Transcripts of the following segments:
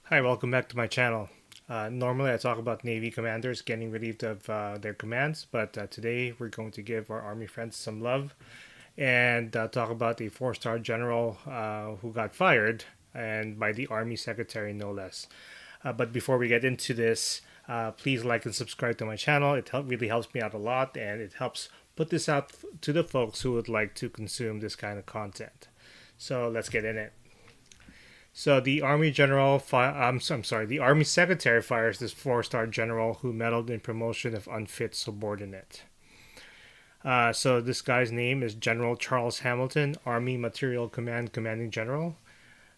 Hi, welcome back to my channel. Normally, I talk about Navy commanders getting relieved of their commands, but today we're going to give our Army friends some love and talk about a four-star general who got fired, and by the Army Secretary, no less. But before we get into this, please like and subscribe to my channel. Really helps me out a lot, and it helps put this out to the folks who would like to consume this kind of content. So let's get in it. So the Army General, I'm sorry, the Army Secretary fires this four-star general who meddled in promotion of unfit subordinate. So this guy's name is General Charles Hamilton, Army Material Command Commanding General.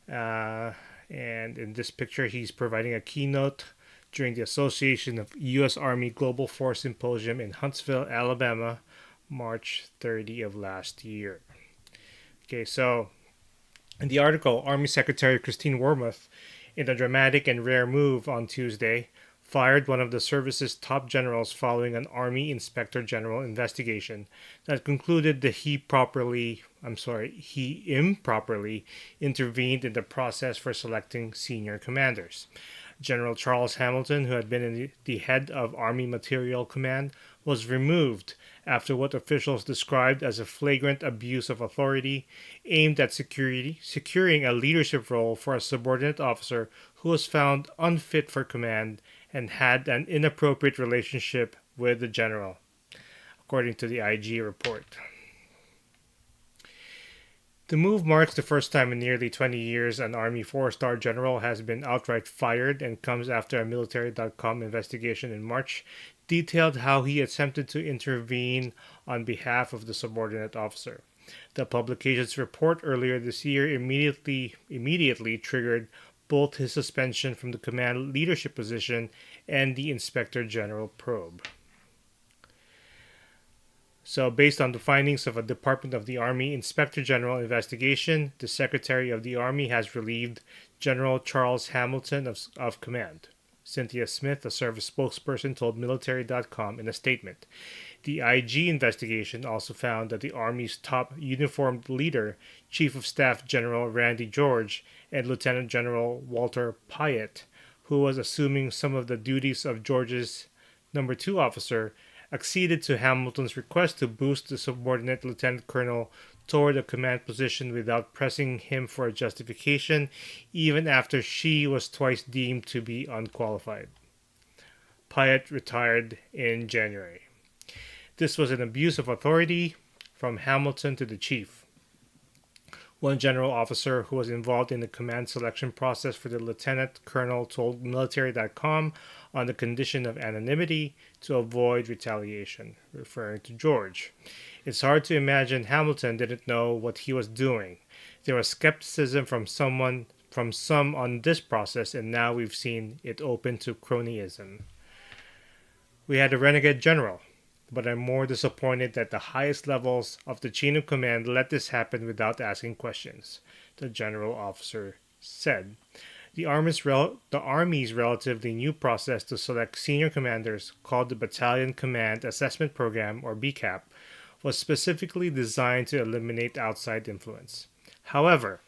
And in this picture, he's providing a keynote during the Association of U.S. Army Global Force Symposium in Huntsville, Alabama, March 30 of last year. Okay, so in the article, Army Secretary Christine Wormuth, in a dramatic and rare move on Tuesday, fired one of the service's top generals following an Army Inspector General investigation that concluded that he improperly intervened in the process for selecting senior commanders. General Charles Hamilton, who had been the head of Army Material Command, was removed after what officials described as a flagrant abuse of authority aimed at securing a leadership role for a subordinate officer who was found unfit for command and had an inappropriate relationship with the general, according to the IG report. The move marks the first time in nearly 20 years an Army four-star general has been outright fired and comes after a military.com investigation in March detailed how he attempted to intervene on behalf of the subordinate officer. The publication's report earlier this year immediately triggered both his suspension from the command leadership position and the Inspector General probe. So, based on the findings of a Department of the Army Inspector General investigation, the Secretary of the Army has relieved General Charles Hamilton of command. Cynthia Smith, a service spokesperson, told military.com in a statement. The IG investigation also found that the Army's top uniformed leader, Chief of Staff General Randy George, and Lieutenant General Walter Pyatt, who was assuming some of the duties of George's number 2 officer, acceded to Hamilton's request to boost the subordinate lieutenant colonel toward a command position without pressing him for a justification, even after she was twice deemed to be unqualified. Pyatt retired in January. This was an abuse of authority from Hamilton to the chief. One general officer who was involved in the command selection process for the lieutenant colonel told military.com on the condition of anonymity to avoid retaliation, referring to George. It's hard to imagine Hamilton didn't know what he was doing. There was skepticism from some on this process, and now we've seen it open to cronyism. We had a renegade general, but I'm more disappointed that the highest levels of the chain of command let this happen without asking questions, the general officer said. The Army's relatively new process to select senior commanders, called the Battalion Command Assessment Program, or BCAP, was specifically designed to eliminate outside influence. However,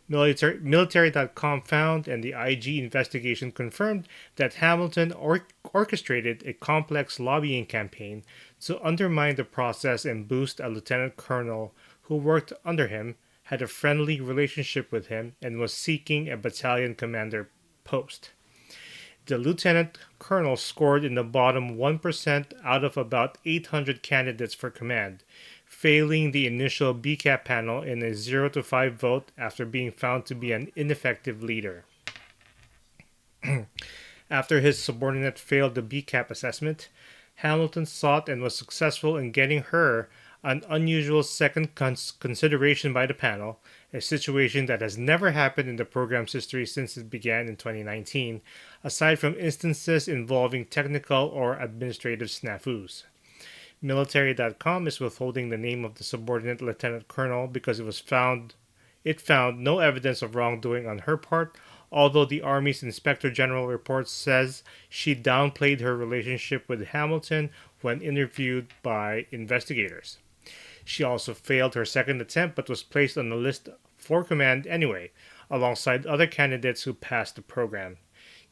Military.com found, and the IG investigation confirmed, that Hamilton orchestrated a complex lobbying campaign to undermine the process and boost a lieutenant colonel who worked under him, had a friendly relationship with him, and was seeking a battalion commander post. The lieutenant colonel scored in the bottom 1% out of about 800 candidates for command, failing the initial BCAP panel in a 0 to 5 vote after being found to be an ineffective leader. After his subordinate failed the BCAP assessment, Hamilton sought and was successful in getting her an unusual second consideration by the panel, a situation that has never happened in the program's history since it began in 2019, aside from instances involving technical or administrative snafus. Military.com is withholding the name of the subordinate lieutenant colonel because it found no evidence of wrongdoing on her part, although the Army's Inspector General report says she downplayed her relationship with Hamilton when interviewed by investigators. She also failed her second attempt but was placed on the list for command anyway, alongside other candidates who passed the program.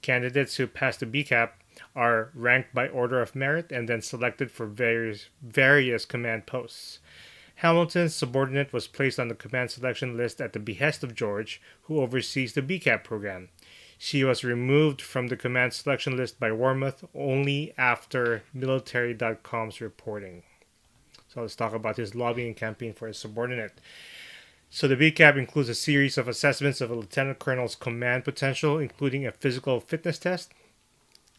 Candidates who passed the BCAP are ranked by order of merit and then selected for various command posts. Hamilton's subordinate was placed on the command selection list at the behest of George, who oversees the BCAP program. She was removed from the command selection list by Wormuth only after military.com's reporting. So let's talk about his lobbying campaign for his subordinate. So the BCAP includes a series of assessments of a lieutenant colonel's command potential, including a physical fitness test,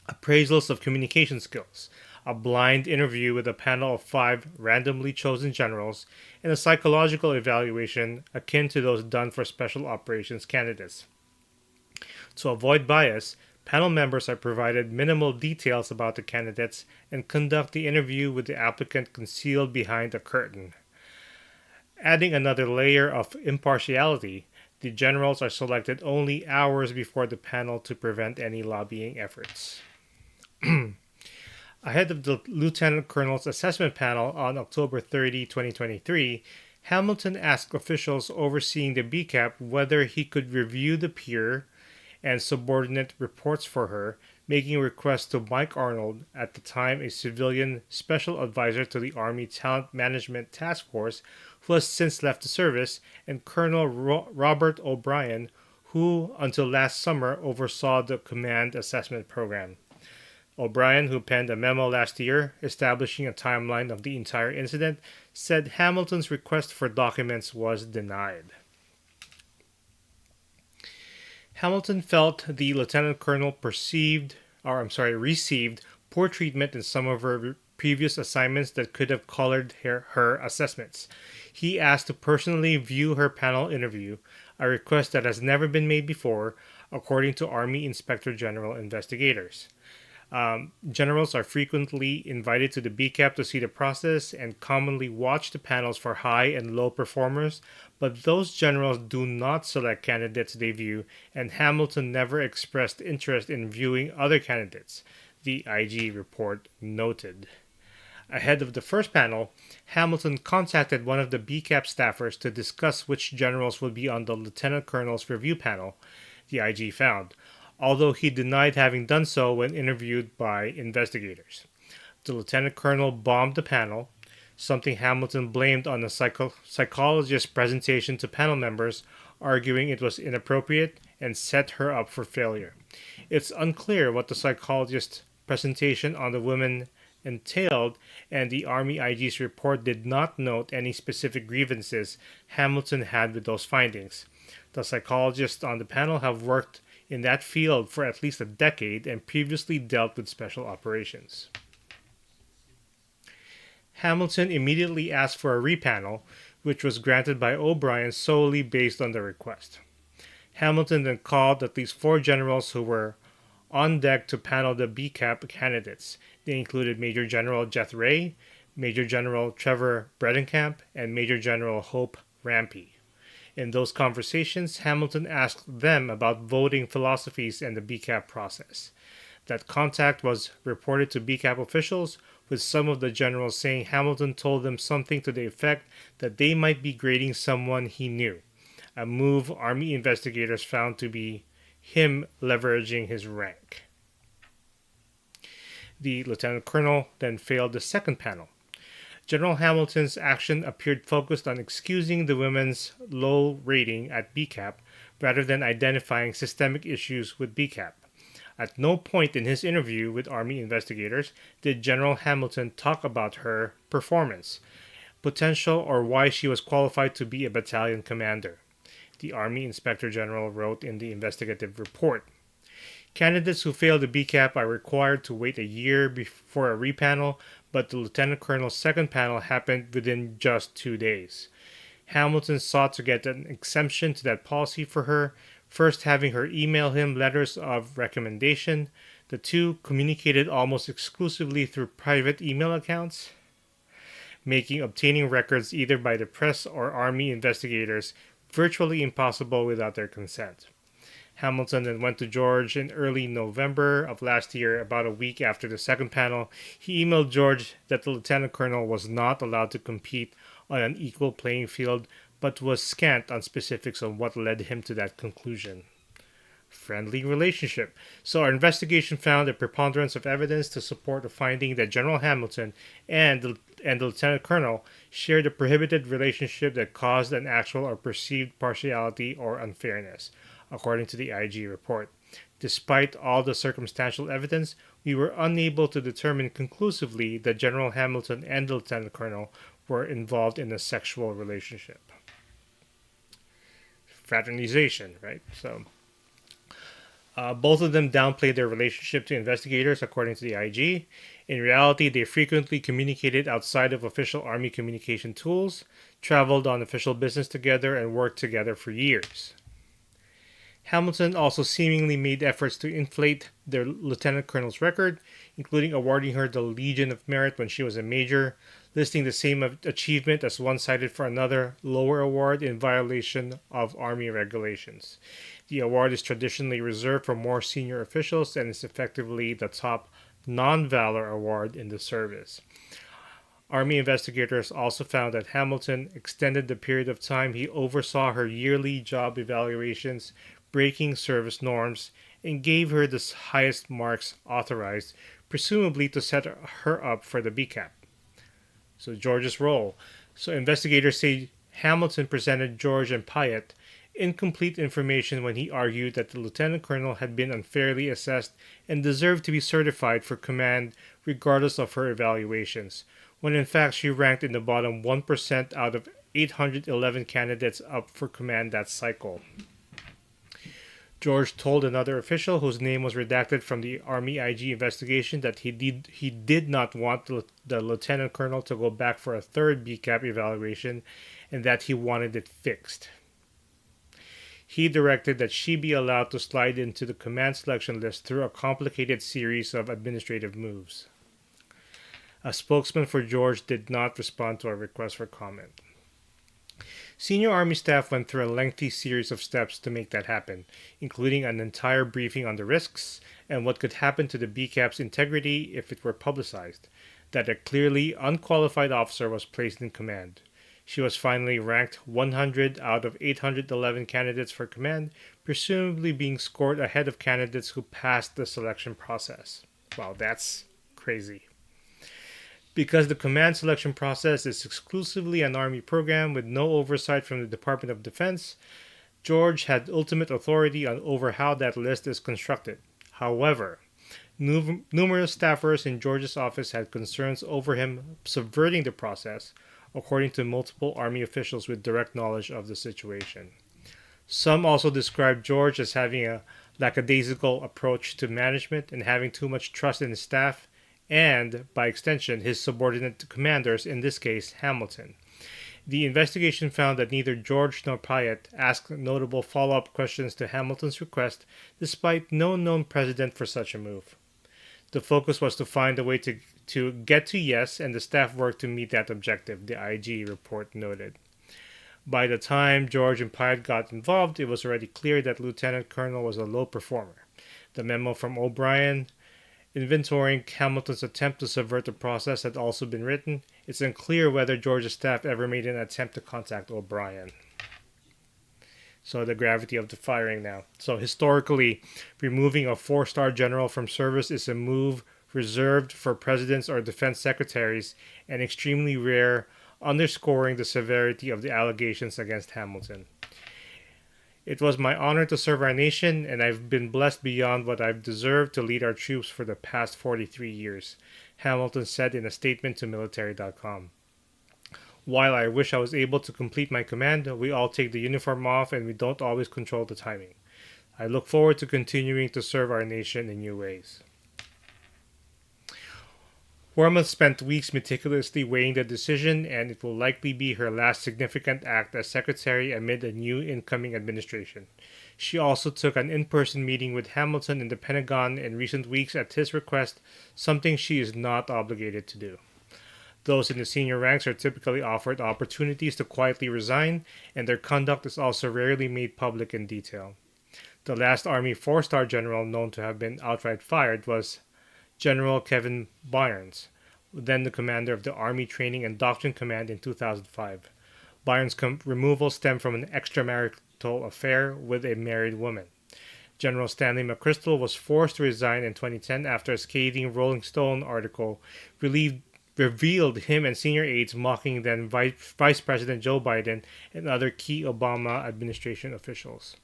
appraisals of communication skills, a blind interview with a panel of 5 randomly chosen generals, and a psychological evaluation akin to those done for special operations candidates. To avoid bias, panel members are provided minimal details about the candidates and conduct the interview with the applicant concealed behind a curtain. Adding another layer of impartiality, the generals are selected only hours before the panel to prevent any lobbying efforts. Ahead of the Lieutenant Colonel's assessment panel on October 30, 2023, Hamilton asked officials overseeing the BCAP whether he could review the peer and subordinate reports for her, making requests to Mike Arnold, at the time a civilian special advisor to the Army Talent Management Task Force, who has since left the service, and Colonel Robert O'Brien, who until last summer oversaw the command assessment program. O'Brien, who penned a memo last year establishing a timeline of the entire incident, said Hamilton's request for documents was denied. Hamilton felt the lieutenant colonel received poor treatment in some of her previous assignments that could have colored her assessments. He asked to personally view her panel interview, a request that has never been made before, according to Army Inspector General investigators. Generals are frequently invited to the BCAP to see the process and commonly watch the panels for high and low performers, but those generals do not select candidates they view, and Hamilton never expressed interest in viewing other candidates, the IG report noted. Ahead of the first panel, Hamilton contacted one of the BCAP staffers to discuss which generals would be on the lieutenant colonel's review panel, the IG found, although he denied having done so when interviewed by investigators. The lieutenant colonel bombed the panel, something Hamilton blamed on the psychologist's presentation to panel members, arguing it was inappropriate and set her up for failure. It's unclear what the psychologist's presentation on the women entailed, and the Army IG's report did not note any specific grievances Hamilton had with those findings. The psychologists on the panel have worked in that field for at least a decade and previously dealt with special operations. Hamilton immediately asked for a repanel, which was granted by O'Brien solely based on the request. Hamilton then called at least 4 generals who were on deck to panel the BCAP candidates. They included Major General Jeth Ray, Major General Trevor Bredenkamp, and Major General Hope Rampey. In those conversations, Hamilton asked them about voting philosophies and the BCAP process. That contact was reported to BCAP officials, with some of the generals saying Hamilton told them something to the effect that they might be grading someone he knew, a move Army investigators found to be him leveraging his rank. The lieutenant colonel then failed the second panel. General Hamilton's action appeared focused on excusing the women's low rating at BCAP rather than identifying systemic issues with BCAP. At no point in his interview with Army investigators did General Hamilton talk about her performance, potential, or why she was qualified to be a battalion commander, the Army Inspector General wrote in the investigative report. Candidates who fail the BCAP are required to wait a year before a repanel, but the Lieutenant Colonel's second panel happened within just 2 days. Hamilton sought to get an exemption to that policy for her, first having her email him letters of recommendation. The two communicated almost exclusively through private email accounts, making obtaining records either by the press or Army investigators virtually impossible without their consent. Hamilton then went to George in early November of last year, about a week after the second panel. He emailed George that the lieutenant colonel was not allowed to compete on an equal playing field, but was scant on specifics on what led him to that conclusion. Friendly relationship. So our investigation found a preponderance of evidence to support the finding that General Hamilton and the Lieutenant Colonel shared a prohibited relationship that caused an actual or perceived partiality or unfairness, according to the IG report. Despite all the circumstantial evidence, we were unable to determine conclusively that General Hamilton and the Lieutenant Colonel were involved in a sexual relationship. Fraternization, right? So both of them downplayed their relationship to investigators, according to the IG. In reality, they frequently communicated outside of official Army communication tools, traveled on official business together, and worked together for years. Hamilton also seemingly made efforts to inflate their lieutenant colonel's record, including awarding her the Legion of Merit when she was a major, listing the same achievement as one cited for another lower award in violation of Army regulations. The award is traditionally reserved for more senior officials and is effectively the top non-valor award in the service. Army investigators also found that Hamilton extended the period of time he oversaw her yearly job evaluations, breaking service norms, and gave her the highest marks authorized, presumably to set her up for the BCAP. So George's role. So investigators say Hamilton presented George and Pyatt incomplete information when he argued that the lieutenant colonel had been unfairly assessed and deserved to be certified for command regardless of her evaluations, when in fact she ranked in the bottom 1% out of 811 candidates up for command that cycle. George told another official, whose name was redacted from the Army IG investigation, that he did not want the lieutenant colonel to go back for a third BCAP evaluation and that he wanted it fixed. He directed that she be allowed to slide into the command selection list through a complicated series of administrative moves. A spokesman for George did not respond to our request for comment. Senior Army staff went through a lengthy series of steps to make that happen, including an entire briefing on the risks and what could happen to the BCAP's integrity if it were publicized, that a clearly unqualified officer was placed in command. She was finally ranked 100 out of 811 candidates for command, presumably being scored ahead of candidates who passed the selection process. Wow, that's crazy. Because the command selection process is exclusively an Army program with no oversight from the Department of Defense, George had ultimate authority over how that list is constructed. However, numerous staffers in George's office had concerns over him subverting the process, according to multiple Army officials with direct knowledge of the situation. Some also described George as having a lackadaisical approach to management and having too much trust in his staff, and, by extension, his subordinate commanders, in this case, Hamilton. The investigation found that neither George nor Pyatt asked notable follow-up questions to Hamilton's request, despite no known precedent for such a move. The focus was to find a way to get to yes, and the staff worked to meet that objective, the IG report noted. By the time George and Pyatt got involved, it was already clear that Lieutenant Colonel was a low performer. The memo from O'Brien inventorying Hamilton's attempt to subvert the process had also been written. It's unclear whether George's staff ever made an attempt to contact O'Brien. So the gravity of the firing now. So historically, removing a 4-star general from service is a move reserved for presidents or defense secretaries and extremely rare, underscoring the severity of the allegations against Hamilton. It was my honor to serve our nation, and I've been blessed beyond what I've deserved to lead our troops for the past 43 years, Hamilton said in a statement to military.com. While I wish I was able to complete my command, we all take the uniform off and we don't always control the timing. I look forward to continuing to serve our nation in new ways. Wormuth spent weeks meticulously weighing the decision, and it will likely be her last significant act as secretary amid a new incoming administration. She also took an in-person meeting with Hamilton in the Pentagon in recent weeks at his request, something she is not obligated to do. Those in the senior ranks are typically offered opportunities to quietly resign, and their conduct is also rarely made public in detail. The last Army 4-star general known to have been outright fired was General Kevin Barnes, then the commander of the Army Training and Doctrine Command in 2005. Byron's removal stemmed from an extramarital affair with a married woman. General Stanley McChrystal was forced to resign in 2010 after a scathing Rolling Stone article revealed him and senior aides mocking then Vice President Joe Biden and other key Obama administration officials.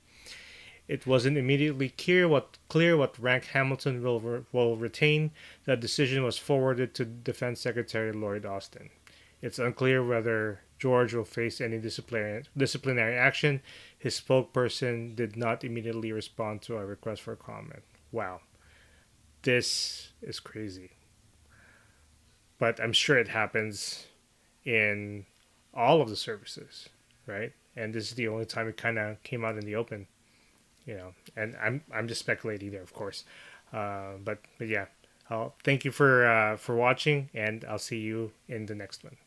It wasn't immediately clear what rank Hamilton will retain. That decision was forwarded to Defense Secretary Lloyd Austin. It's unclear whether George will face any disciplinary action. His spokesperson did not immediately respond to a request for comment. Wow. This is crazy. But I'm sure it happens in all of the services, right? And this is the only time it kind of came out in the open, And I'm just speculating there, of course. But yeah, thank you for watching, and I'll see you in the next one.